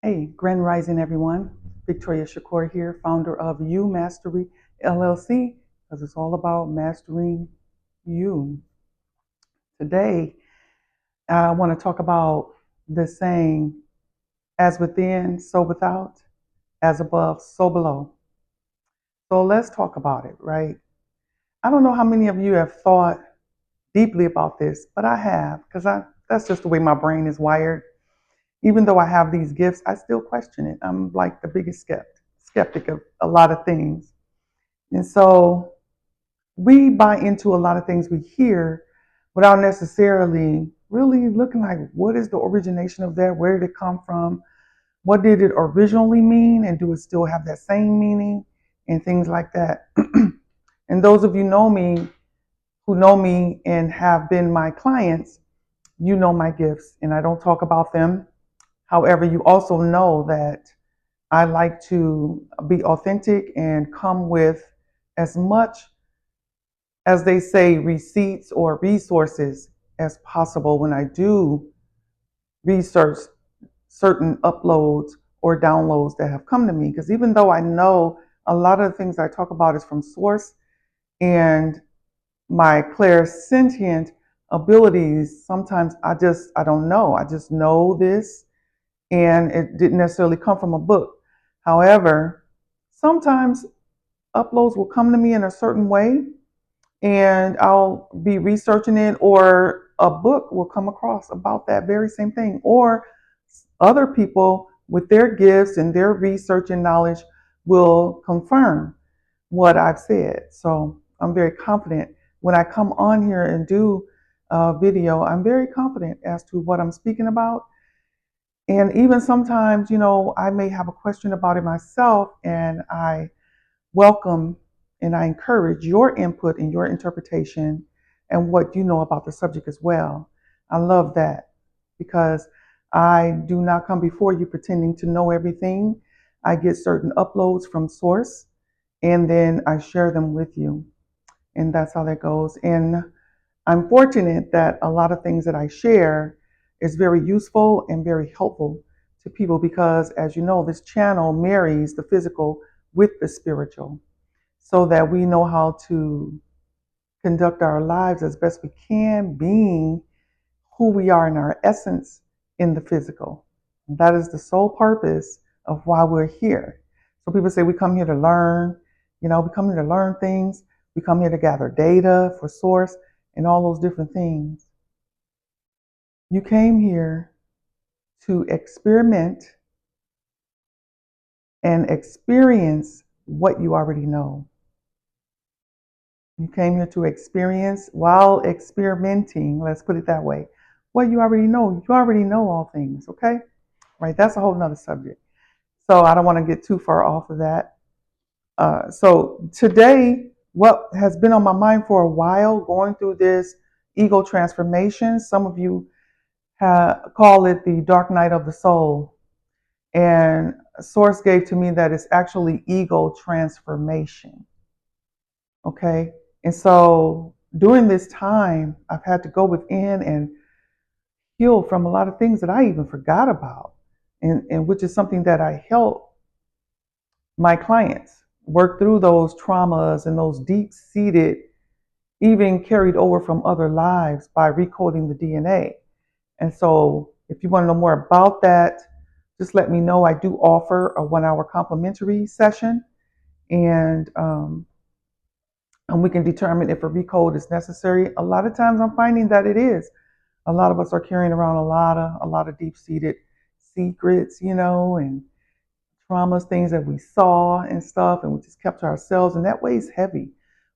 Hey, Grand Rising, everyone. Victoria Shakoor here, founder of UMasteryLLC, because it's all about mastering you. Today, I want to talk about the saying, as within, so without, as above, so below. So let's talk about it, right? I don't know how many of you have thought deeply about this, but I have, because that's just the way my brain is wired. Even though I have these gifts, I still question it. I'm like the biggest skeptic of a lot of things. And so we buy into a lot of things we hear without necessarily really looking like what is the origination of that? Where did it come from? What did it originally mean? And do it still have that same meaning? And things like that. And those of you who know me and have been my clients, you know my gifts, and I don't talk about them. However, you also know that I like to be authentic and come with as much, as they say, receipts or resources as possible when I do research certain uploads or downloads that have come to me. Because even though I know a lot of the things I talk about is from source and my clairsentient abilities, sometimes I don't know. I just know this and it didn't necessarily come from a book. However, sometimes uploads will come to me in a certain way and I'll be researching it, or a book will come across about that very same thing, or other people with their gifts and their research and knowledge will confirm what I've said. So I'm very confident when I come on here and do a video, I'm very confident as to what I'm speaking about. And even sometimes, I may have a question about it myself, and I welcome and I encourage your input and your interpretation and what you know about the subject as well. I love that because I do not come before you pretending to know everything. I get certain uploads from source and then I share them with you. And that's how that goes. And I'm fortunate that a lot of things that I share is very useful and very helpful to people because, as you know, this channel marries the physical with the spiritual so that we know how to conduct our lives as best we can, being who we are in our essence in the physical. And that is the sole purpose of why we're here. So people say we come here to learn, we come here to learn things, we come here to gather data for source and all those different things. You came here to experiment and experience what you already know. You came here to experience while experimenting, let's put it that way, what you already know. You already know all things, okay? Right, that's a whole nother subject. So I don't want to get too far off of that. So today, what has been on my mind for a while, going through this ego transformation, some of you call it the dark night of the soul. And Source gave to me that it's actually ego transformation. Okay. And so during this time, I've had to go within and heal from a lot of things that I even forgot about, and which is something that I help my clients work through those traumas and those deep seated, even carried over from other lives by recoding the DNA. And so if you want to know more about that, just let me know. I do offer a 1 hour complimentary session, and we can determine if a recode is necessary. A lot of times I'm finding that it is. A lot of us are carrying around a lot of deep-seated secrets, and traumas, things that we saw and stuff, and we just kept to ourselves, and that weighs heavy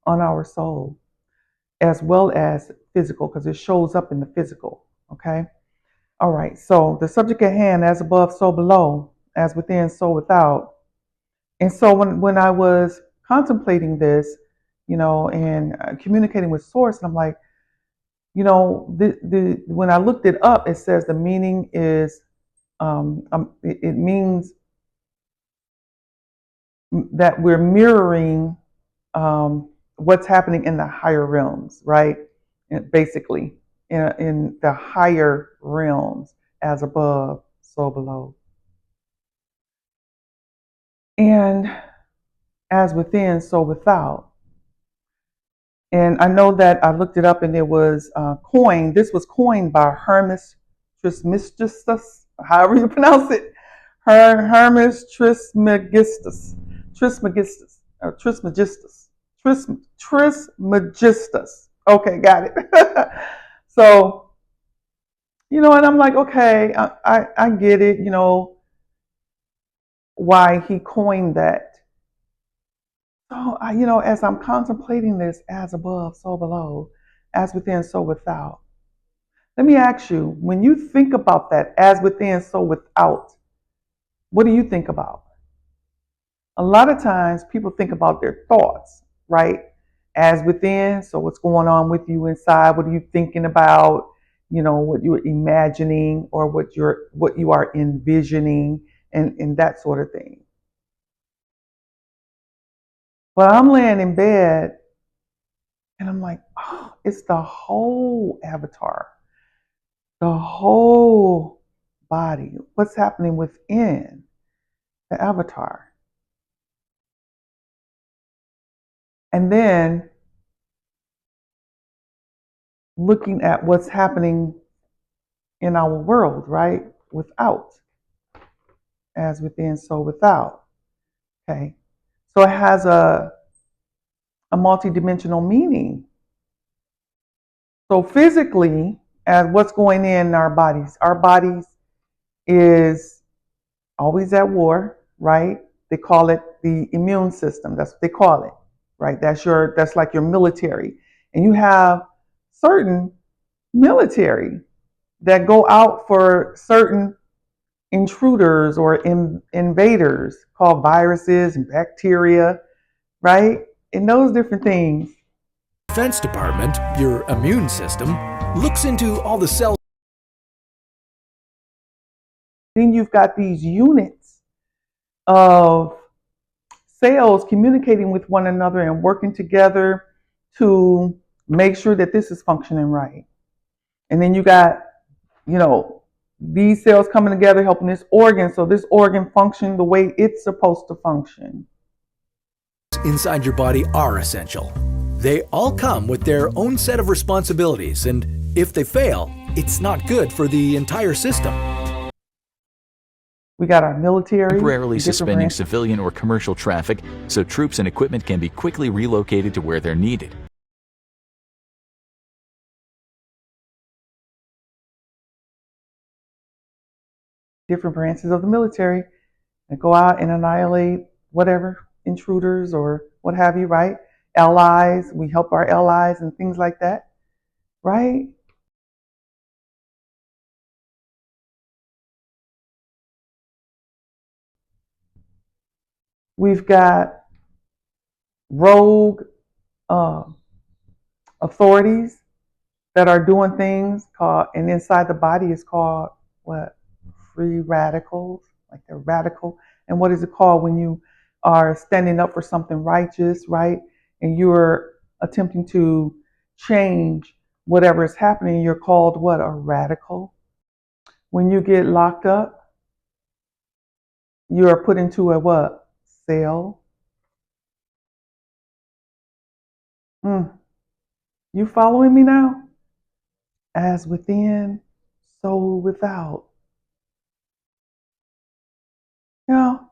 on our soul as well as physical because it shows up in the physical. Okay. All right. So the subject at hand, as above, so below, as within, so without. And so when I was contemplating this, and communicating with source, and I'm like, when I looked it up, it says the meaning is, it means that we're mirroring what's happening in the higher realms, right? And basically, in the higher realms, as above, so below. And as within, so without. And I know that I looked it up and it was coined. This was coined by Hermes Trismegistus, however you pronounce it. Hermes Trismegistus. Trismegistus. Okay, got it. So, and I'm like, okay, I get it, why he coined that. So, as I'm contemplating this, as above, so below, as within, so without. Let me ask you, when you think about that, as within, so without, what do you think about? A lot of times people think about their thoughts, right? As within, so what's going on with you inside? What are you thinking about? What you're imagining or what you are envisioning and that sort of thing. But I'm laying in bed and I'm like, oh, it's the whole avatar, the whole body. What's happening within the avatar? And then looking at what's happening in our world, right? Without, as within, so without. Okay. So it has a multidimensional meaning. So physically, as what's going in our bodies is always at war, right? They call it the immune system. That's what they call it, right? That's like your military. And you have certain military that go out for certain intruders or invaders called viruses and bacteria, right? And those different things. Defense Department, your immune system, looks into all the cells. Then you've got these units of cells communicating with one another and working together to make sure that this is functioning right. And then you got, these cells coming together helping this organ so this organ function the way it's supposed to function. Inside your body are essential. They all come with their own set of responsibilities, and if they fail, it's not good for the entire system. We got our military. Temporarily suspending civilian or commercial traffic so troops and equipment can be quickly relocated to where they're needed. Different branches of the military that go out and annihilate whatever intruders or what have you, right? Allies, we help our allies and things like that, right? We've got rogue authorities that are doing things called, and inside the body is called what? Free radicals, like they're radical. And what is it called when you are standing up for something righteous, right? And you're attempting to change whatever is happening, you're called what? A radical. When you get locked up, you are put into a what? Cell. You following me now? As within, so without.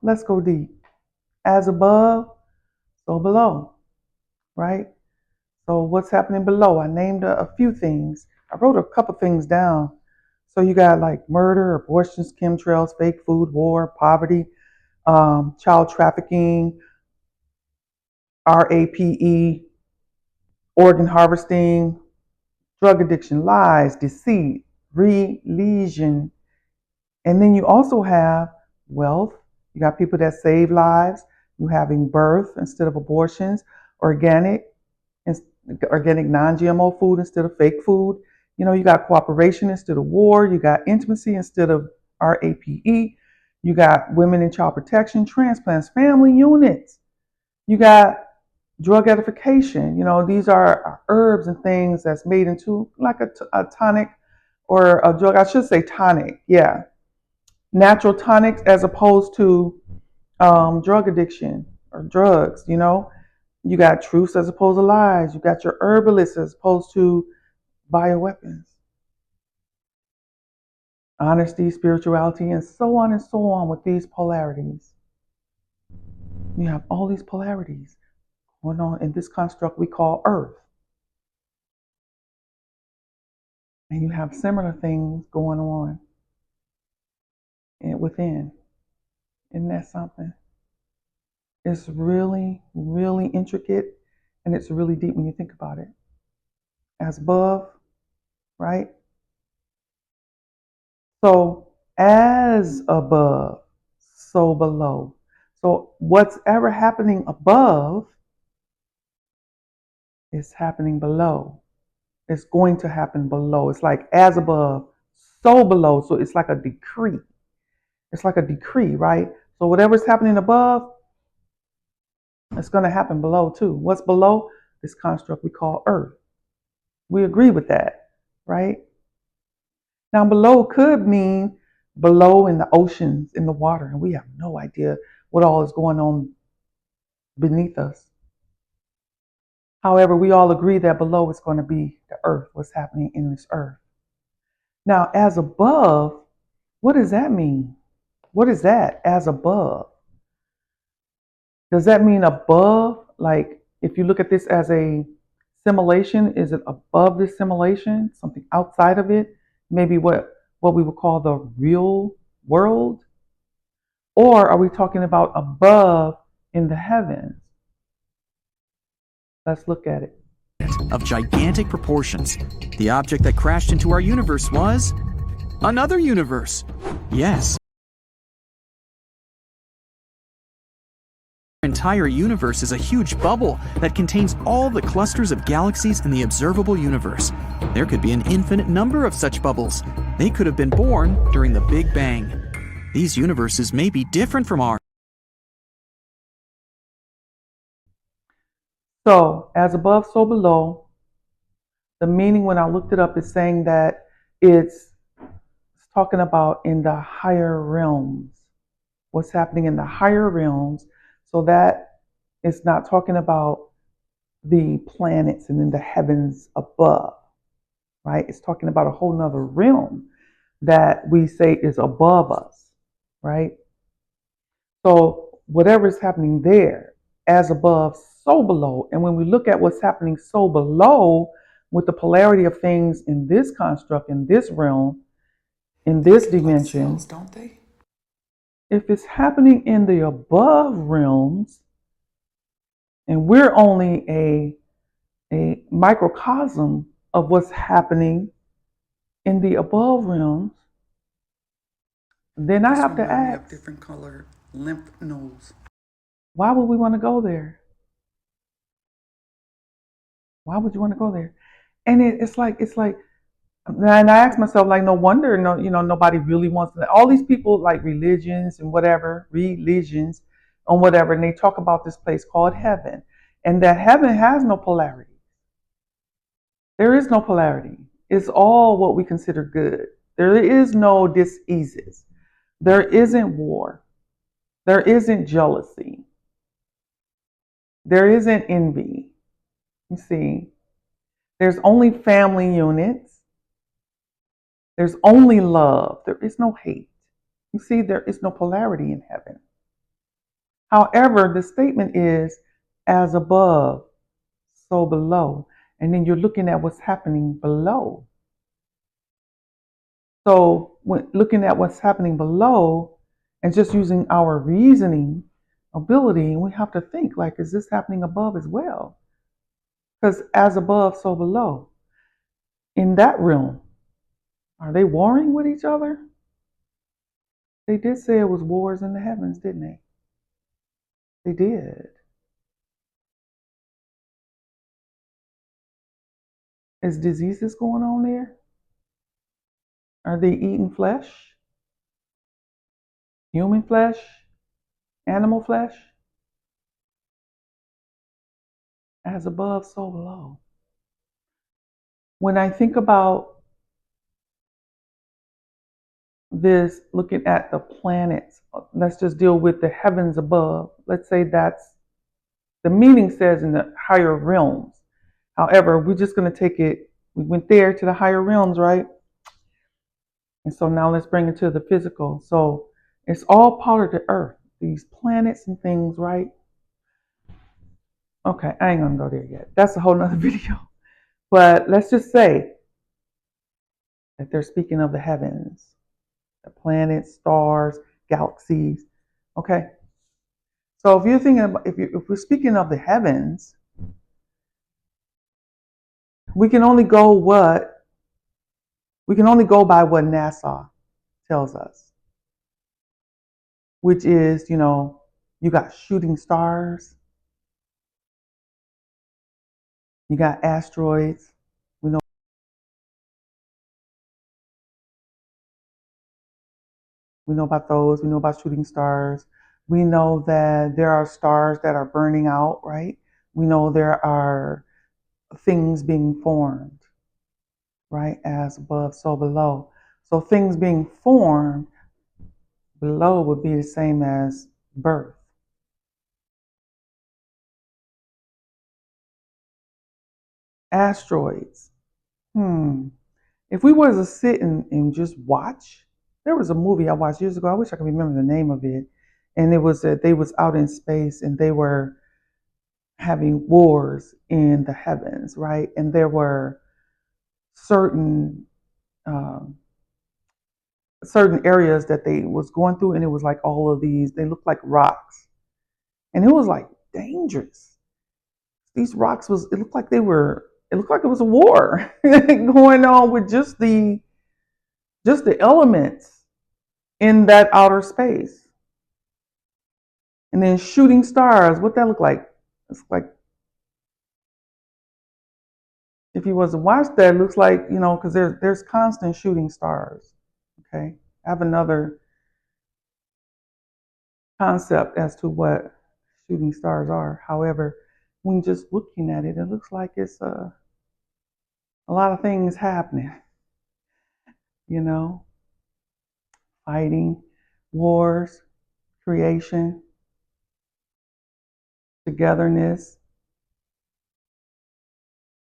Let's go deep. As above, so below, right? So what's happening below? I named a few things. I wrote a couple things down. So you got like murder, abortions, chemtrails, fake food, war, poverty, child trafficking, RAPE, organ harvesting, drug addiction, lies, deceit, religion. And then you also have wealth. You got people that save lives. You having birth instead of abortions, organic non-GMO food instead of fake food. You got cooperation instead of war. You got intimacy instead of RAPE. You got women in child protection, transplants, family units. You got drug edification. These are herbs and things that's made into like a tonic or a drug. I should say tonic. Yeah. Natural tonics as opposed to drug addiction or drugs, You got truths as opposed to lies. You got your herbalists as opposed to bioweapons. Honesty, spirituality, and so on with these polarities. You have all these polarities going on in this construct we call Earth. And you have similar things going on within. Isn't that something? It's really, really intricate, and it's really deep when you think about it. As above, right? So, as above, so below. So, what's ever happening above is happening below. It's going to happen below. It's like as above, so below. So, it's like a decree. It's like a decree, right? So, whatever's happening above, it's going to happen below too. What's below? This construct we call Earth. We agree with that, right? Now, below could mean below in the oceans, in the water, and we have no idea what all is going on beneath us. However, we all agree that below is going to be the earth, what's happening in this earth. Now, as above, what does that mean? What is that, as above? Does that mean above, like if you look at this as a simulation, is it above this simulation, something outside of it? Maybe what we would call the real world? Or are we talking about above in the heavens? Let's look at it. Of gigantic proportions. The object that crashed into our universe was another universe. Yes. Our entire universe is a huge bubble that contains all the clusters of galaxies in the observable universe. There could be an infinite number of such bubbles. They could have been born during the Big Bang. These universes may be different from ours. So, as above, so below. The meaning when I looked it up is saying that it's talking about in the higher realms. What's happening in the higher realms. So that it's not talking about the planets and in the heavens above, right? It's talking about a whole nother realm that we say is above us, right? So whatever is happening there, as above, so below. And when we look at what's happening so below with the polarity of things in this construct, in this realm, in this dimension, cells, don't they? If it's happening in the above realms, and we're only a microcosm of what's happening in the above realms, then I have to ask, have different colored lymph nodes. Why would we want to go there? Why would you want to go there? And it's like, and I ask myself, like, no wonder, nobody really wants to. All these people, like religions and whatever, and they talk about this place called heaven, and that heaven has no polarity. There is no polarity. It's all what we consider good. There is no diseases. There isn't war. There isn't jealousy. There isn't envy. You see, there's only family units. There's only love. There is no hate. You see, there is no polarity in heaven. However, the statement is as above, so below. And then you're looking at what's happening below. So when looking at what's happening below and just using our reasoning ability, we have to think, like, is this happening above as well? Because as above, so below. In that realm, are they warring with each other? They did say it was wars in the heavens, didn't they? They did. Is diseases going on there? Are they eating flesh? Human flesh? Animal flesh? As above, so below. When I think about this looking at the planets. Let's just deal with the heavens above. Let's say that's the meaning says in the higher realms. However, we're just going to take it, we went there to the higher realms, right? And so now let's bring it to the physical. So it's all part of the earth, these planets and things, right? Okay, I ain't going to go there yet. That's a whole nother video. But let's just say that they're speaking of the heavens, the planets, stars, galaxies. Okay. So if you're thinking about, if we're speaking of the heavens, we can only go by what NASA tells us, which is, you got shooting stars, you got asteroids. We know about those. We know about shooting stars. We know that there are stars that are burning out, right? We know there are things being formed, right? As above, so below. So things being formed below would be the same as birth. Asteroids. If we were to sit and just watch, there was a movie I watched years ago. I wish I could remember the name of it. And it was that they was out in space and they were having wars in the heavens, right? And there were certain um, certain areas that they was going through, and it was like all of these. They looked like rocks, and it was like dangerous. These rocks was. It looked like they were. It looked like it was a war going on with just the elements in that outer space. And then shooting stars, what that look like? It's like, if you was to watch that, it looks like, because there's constant shooting stars. Okay. I have another concept as to what shooting stars are. However, when just looking at it, it looks like it's a lot of things happening, you know, fighting, wars, creation, togetherness,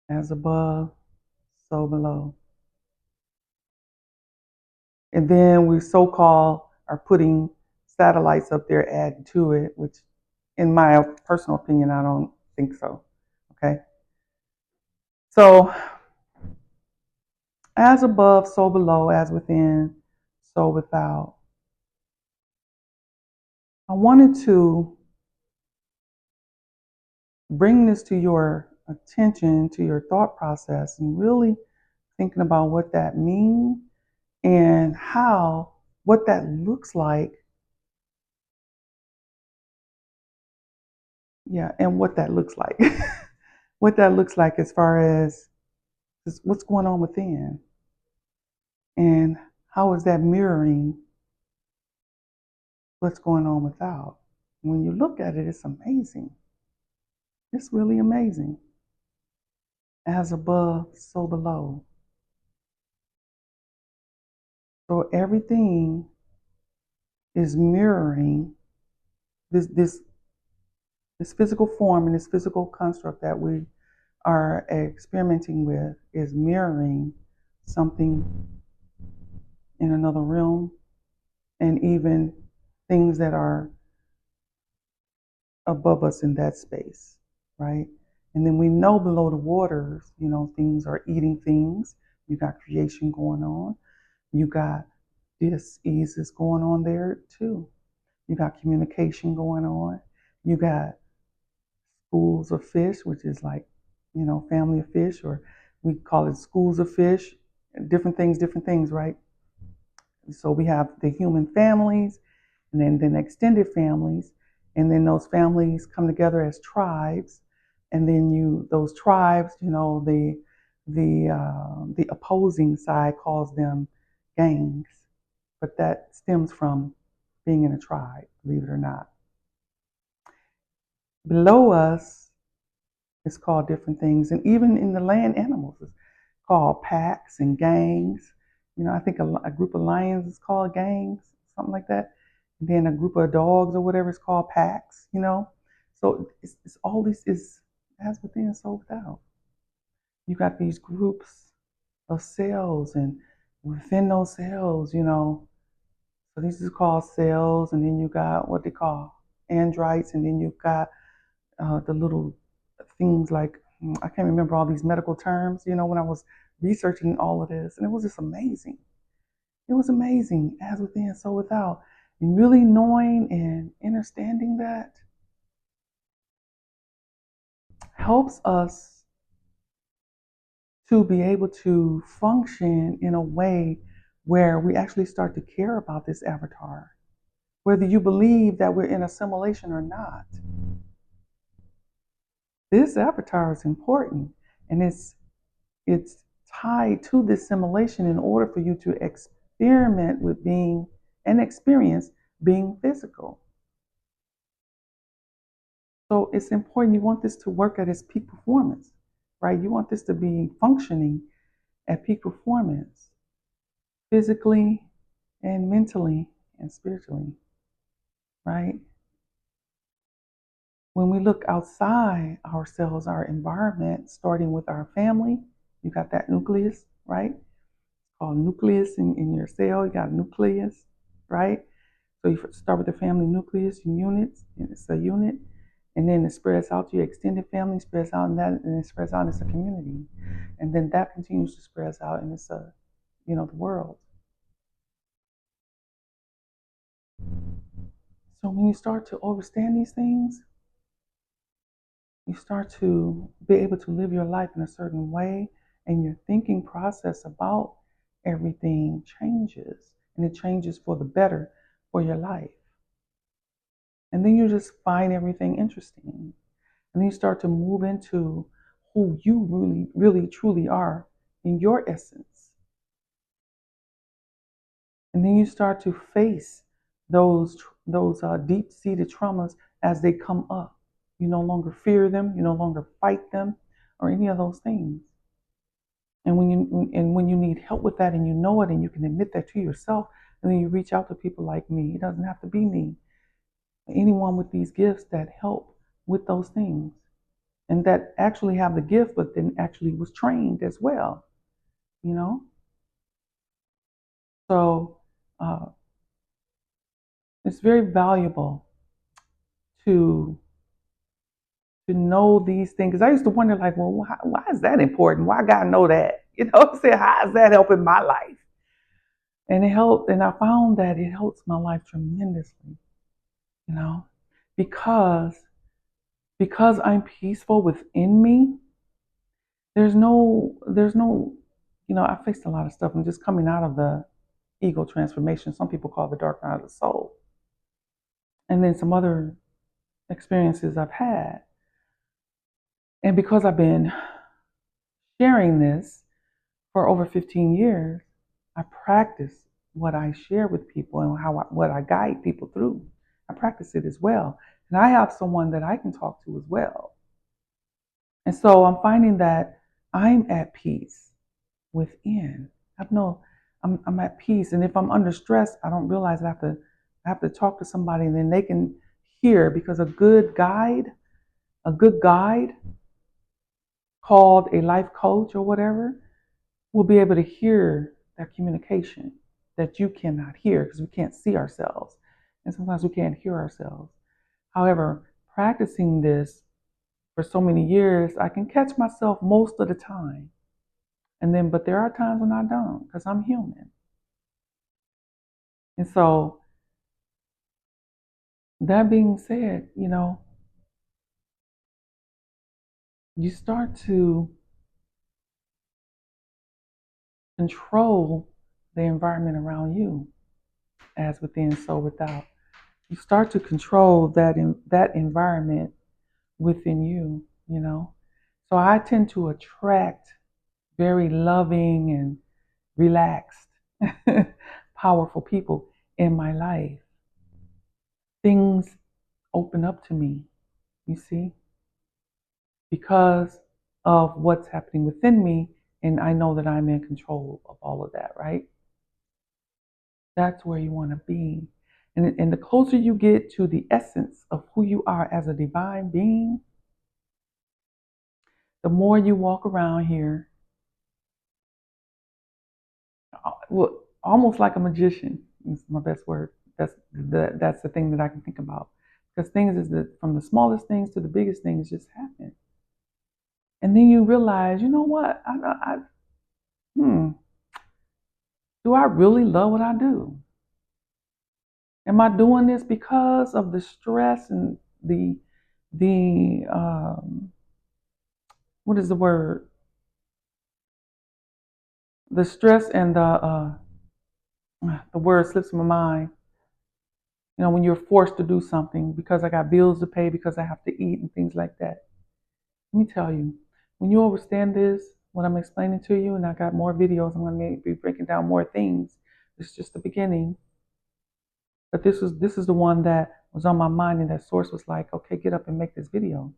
as above, so below. And then we so-called are putting satellites up there adding to it, which in my personal opinion, I don't think so. Okay. So as above, so below, as within, so without. I wanted to bring this to your attention, to your thought process, and really thinking about what that means and what that looks like. Yeah, and what that looks like. What that looks like as far as what's going on within. And how is that mirroring what's going on without? When you look at it, it's amazing. It's really amazing. As above, so below. So everything is mirroring this physical form and this physical construct that we are experimenting with is mirroring something in another realm, and even things that are above us in that space, right? And then we know below the waters, things are eating things. You got creation going on. You got dis-ease going on there too. You got communication going on. You got schools of fish, which is like, family of fish, or we call it schools of fish, different things, right? So we have the human families, and then extended families, and then those families come together as tribes, and then those tribes, the opposing side calls them gangs, but that stems from being in a tribe, believe it or not. Below us, it's called different things, and even in the land animals, it's called packs and gangs, I think a group of lions is called gangs, something like that. And then a group of dogs or whatever is called packs. So it's all this is as within, so without. You got these groups of cells, and within those cells, so this is called cells, and then you got what they call andrites, and then you got the little things like, I can't remember all these medical terms, when I was researching all of this, and it was just amazing. It was amazing, as within, so without. And really knowing and understanding that helps us to be able to function in a way where we actually start to care about this avatar, whether you believe that we're in assimilation or not. This avatar is important, and it's tied to this assimilation in order for you to experiment with being and experience being physical. So it's important. You want this to work at its peak performance, right? You want this to be functioning at peak performance, physically and mentally and spiritually, right? When we look outside ourselves, our environment, starting with our family, you got that nucleus, right? It's called nucleus in your cell. You got a nucleus, right? So you start with the family nucleus in units, and it's a unit, and then it spreads out to your extended family, spreads out, and it spreads out, and it's a community, and then that continues to spread out, and it's the world. So when you start to understand these things, you start to be able to live your life in a certain way, and your thinking process about everything changes, and it changes for the better for your life. And then you just find everything interesting. And then you start to move into who you really, really, truly are in your essence. And then you start to face those deep-seated traumas as they come up. You no longer fear them. You no longer fight them, or any of those things. And when you need help with that, and you know it, and you can admit that to yourself, and then you reach out to people like me. It doesn't have to be me. Anyone with these gifts that help with those things, and that actually have the gift, but then actually was trained as well. So it's very valuable to know these things. Because I used to wonder, like, well, why is that important? Why God know that? What I'm saying? How is that helping my life? And it helped, and I found that it helps my life tremendously, because I'm peaceful within me. There's no, I faced a lot of stuff. I'm just coming out of the ego transformation. Some people call it the dark night of the soul. And then some other experiences I've had. And because I've been sharing this for over 15 years, I practice what I share with people and what I guide people through. I practice it as well. And I have someone that I can talk to as well. And so I'm finding that I'm at peace within. I'm at peace. And if I'm under stress, I don't realize I have to talk to somebody, and then they can hear, because a good guide called a life coach or whatever will be able to hear that communication that you cannot hear, because we can't see ourselves. And sometimes we can't hear ourselves. However, practicing this for so many years, I can catch myself most of the time. But there are times when I don't, because I'm human. And so, that being said, you start to control the environment around you, as within, so without. You start to control that environment within you. So I tend to attract very loving and relaxed, powerful people in my life. Things open up to me, you see, because of what's happening within me, and I know that I'm in control of all of that, right? That's where you want to be. And the closer you get to the essence of who you are as a divine being, the more you walk around here, well, almost like a magician. Is my best word. That's the thing that I can think about. Because things is that from the smallest things to the biggest things just happen. And then you realize, you know what? Do I really love what I do? Am I doing this because of the stress and the what is the word? The stress and the word slips my mind. You know, when you're forced to do something because I got bills to pay, because I have to eat and things like that. Let me tell you, when you understand this, what I'm explaining to you, and I got more videos, I'm going to be breaking down more things. It's just the beginning. But this is the one that was on my mind, and that source was like, okay, get up and make this video.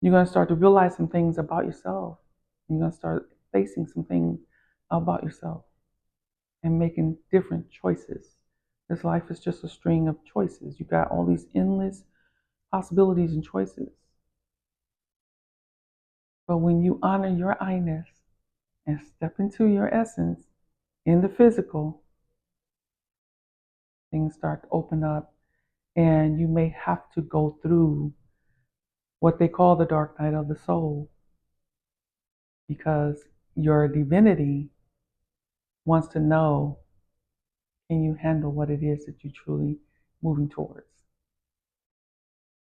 You're going to start to realize some things about yourself. You're going to start facing some things about yourself and making different choices. This life is just a string of choices. You got all these endless possibilities and choices. But when you honor your I-ness and step into your essence in the physical, things start to open up, and you may have to go through what they call the dark night of the soul, because your divinity wants to know, can you handle what it is that you're truly moving towards?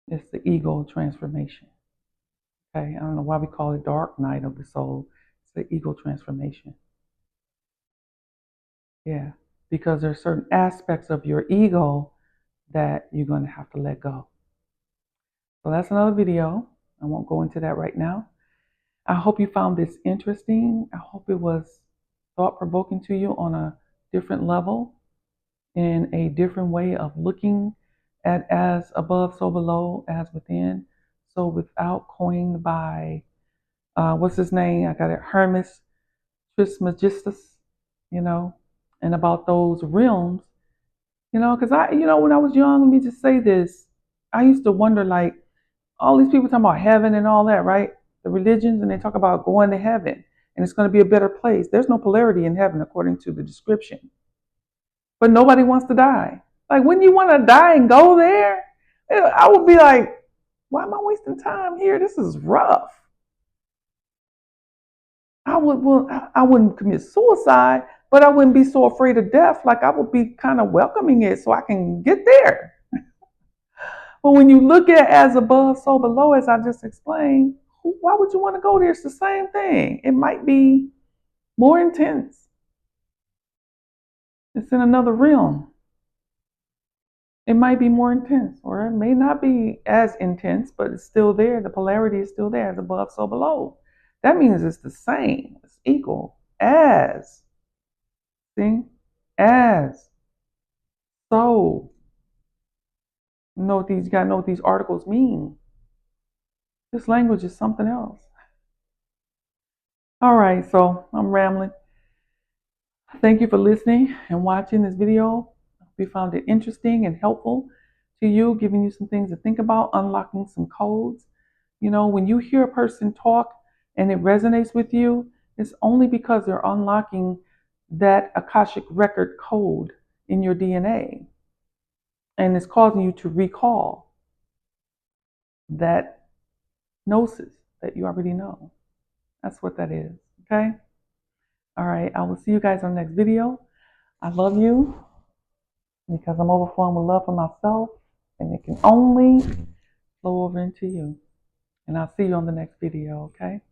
It's the ego transformation. Okay, I don't know why we call it dark night of the soul. It's the ego transformation. Yeah, because there's certain aspects of your ego that you're going to have to let go. So that's another video. I won't go into that right now. I hope you found this interesting. I hope it was thought-provoking to you on a different level, in a different way of looking at as above, so below, as within, so without, coined by, what's his name? I got it, Hermes Trismegistus, you know, and about those realms, you know, because when I was young, let me just say this, I used to wonder, like, all these people talking about heaven and all that, right? The religions, and they talk about going to heaven and it's going to be a better place. There's no polarity in heaven according to the description. But nobody wants to die. Like, when you want to die and go there, I would be like, why am I wasting time here? This is rough. I wouldn't commit suicide, but I wouldn't be so afraid of death. Like, I would be kind of welcoming it so I can get there. But when you look at as above, so below, as I just explained, why would you want to go there? It's the same thing. It might be more intense. It's in another realm. It might be more intense, or it may not be as intense, but it's still there. The polarity is still there, as above, so below. That means it's the same. It's equal as. See? As. So. You gotta know what these articles mean. This language is something else. All right, so I'm rambling. Thank you for listening and watching this video. We found it interesting and helpful to you, giving you some things to think about, unlocking some codes. You know, when you hear a person talk and it resonates with you, it's only because they're unlocking that Akashic record code in your DNA. And it's causing you to recall that gnosis that you already know. That's what that is, okay? All right, I will see you guys on the next video. I love you because I'm overflowing with love for myself, and it can only flow over into you. And I'll see you on the next video, okay?